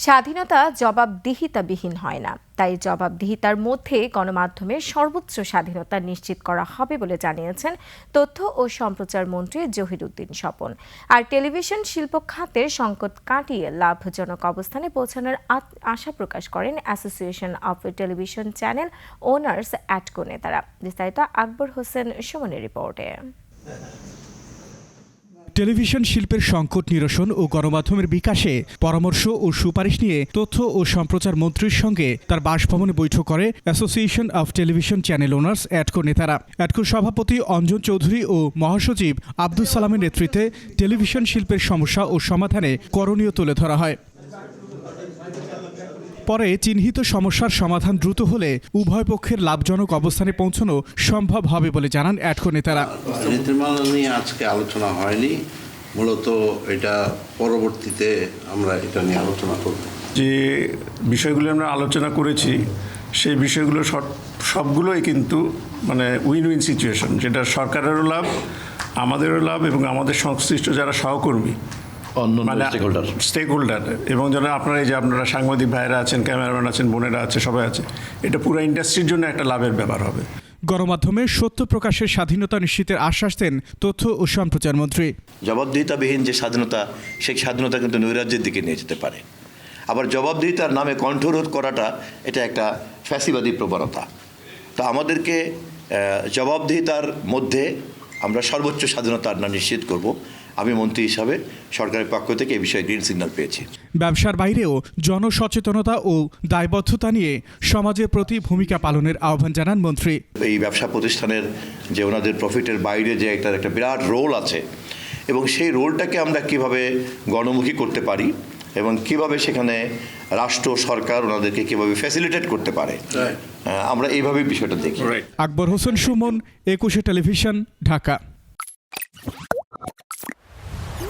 স্বাধীনতা জবাবদিহিতাবিহীন হয় না, তাই জবাবদিহিতার মধ্যে গণমাধ্যমের সর্বোচ্চ স্বাধীনতা নিশ্চিত করা হবে বলে জানিয়েছেন তথ্য ও সম্প্রচার মন্ত্রী জহিরুদ্দিন স্বপন। আর টেলিভিশন শিল্প খাতের সংকট কাটিয়ে লাভজনক অবস্থানে পৌঁছানোর আশা প্রকাশ করেন association of television channel owners অ্যাটকো নেতারা। বিস্তারিত আকবর হোসেন সুমনের রিপোর্টে। টেলিভিশন শিল্পের সংকট নিরসন ও গণমাধ্যমের বিকাশে পরামর্শ ও সুপারিশ নিয়ে তথ্য ও সম্প্রচার মন্ত্রীর সঙ্গে তার বাসভবনে বৈঠক করে association of television channel owners অ্যাটকো নেতারা। অ্যাটকোর সভাপতি অঞ্জন চৌধুরী ও মহাসচিব আব্দুল সালামের নেতৃত্বে টেলিভিশন শিল্পের সমস্যা ও সমাধানে করণীয় তুলে ধরা হয়। পরে চিহ্নিত সমস্যার সমাধান দ্রুত হলে উভয় পক্ষের লাভজনক অবস্থানে পৌঁছানো সম্ভব হবে বলে জানান অ্যাটকো নেতারা। নীতিমালা নিয়ে আজকে আলোচনা হয়নি, মূলত এটা পরবর্তীতে আমরা এটা নিয়ে আলোচনা করব। যে বিষয়গুলো আমরা আলোচনা করেছি সেই বিষয়গুলো সবগুলোই কিন্তু উইন উইন সিচুয়েশন, যেটা সরকারেরও লাভ, আমাদেরও লাভ এবং আমাদের সংশ্লিষ্ট যারা সহকর্মী স্টেক হোল্ডার এবং যারা আপনারা সাংবাদিক ভাইরা আছেন, ক্যামেরাম্যান আছেন, বোনেরা আছে, সবাই আছে, এটা পুরো ইন্ডাস্ট্রির জন্য একটা লাভের ব্যাপার হবে। গণমাধ্যমের সত্য প্রকাশের স্বাধীনতা নিশ্চিতের আশ্বাস দেন তথ্য ও সম্প্রচার মন্ত্রী। জবাবদিহিতাবিহীন যে স্বাধীনতা, সেই স্বাধীনতা কিন্তু নৈরাজ্যের দিকে নিয়ে যেতে পারে। আবার জবাবদিহিতার নামে কণ্ঠরোধ করাটা এটা একটা ফ্যাসিবাদী প্রবণতা। তো আমাদেরকে জবাবদিহিতার মধ্যে আমরা সর্বোচ্চ স্বাধীনতা নিশ্চিত করব। আমি মন্ত্রী হিসাবে সরকারের পক্ষ থেকে এই বিষয়ে গ্রিন সিগন্যাল পেয়েছি। ব্যবসার বাইরেও জনসচেতনতা ও দায়বদ্ধতা নিয়ে সমাজের প্রতি ভূমিকা পালনের আহ্বান জানান মন্ত্রী। এই ব্যবসা প্রতিষ্ঠানের যে ওনাদের প্রফিটের বাইরে যে একটা বিরাট রোল আছে, এবং সেই রোলটাকে আমরা কিভাবে গণমুখী করতে পারি এবং কিভাবে সেখানে রাষ্ট্র সরকার ওনাদেরকে কিভাবে ফ্যাসিলিটেট করতে পারে, আমরা এইভাবেই বিষয়টা দেখি। আকবর হোসেন সুমন, 21 টেলিভিশন, ঢাকা।